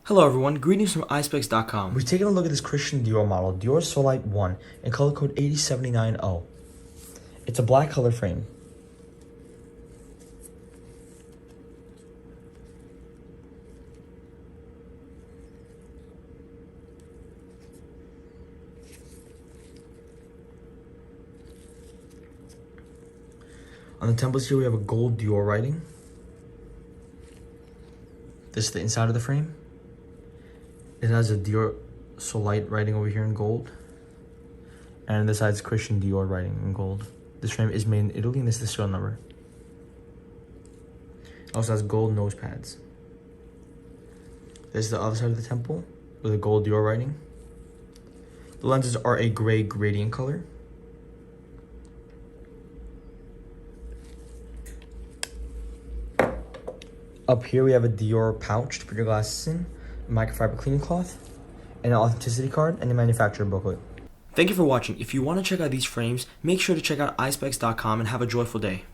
Hello everyone, greetings from Eyespecs.com. We've taken a look at this Christian Dior model, DiorSoLight 1, in color code 80790. It's a black color frame. On the temples here we have a gold Dior writing. This is the inside of the frame. It has a DiorSoLight writing over here in gold. And on this side is Christian Dior writing in gold. This frame is made in Italy and this is the serial number. It also has gold nose pads. This is the other side of the temple with a gold Dior writing. The lenses are a gray gradient color. Up here we have a Dior pouch to put your glasses in, a microfiber cleaning cloth, an authenticity card, and a manufacturer booklet. Thank you for watching. If you want to check out these frames, make sure to check out Eyespecs.com and have a joyful day.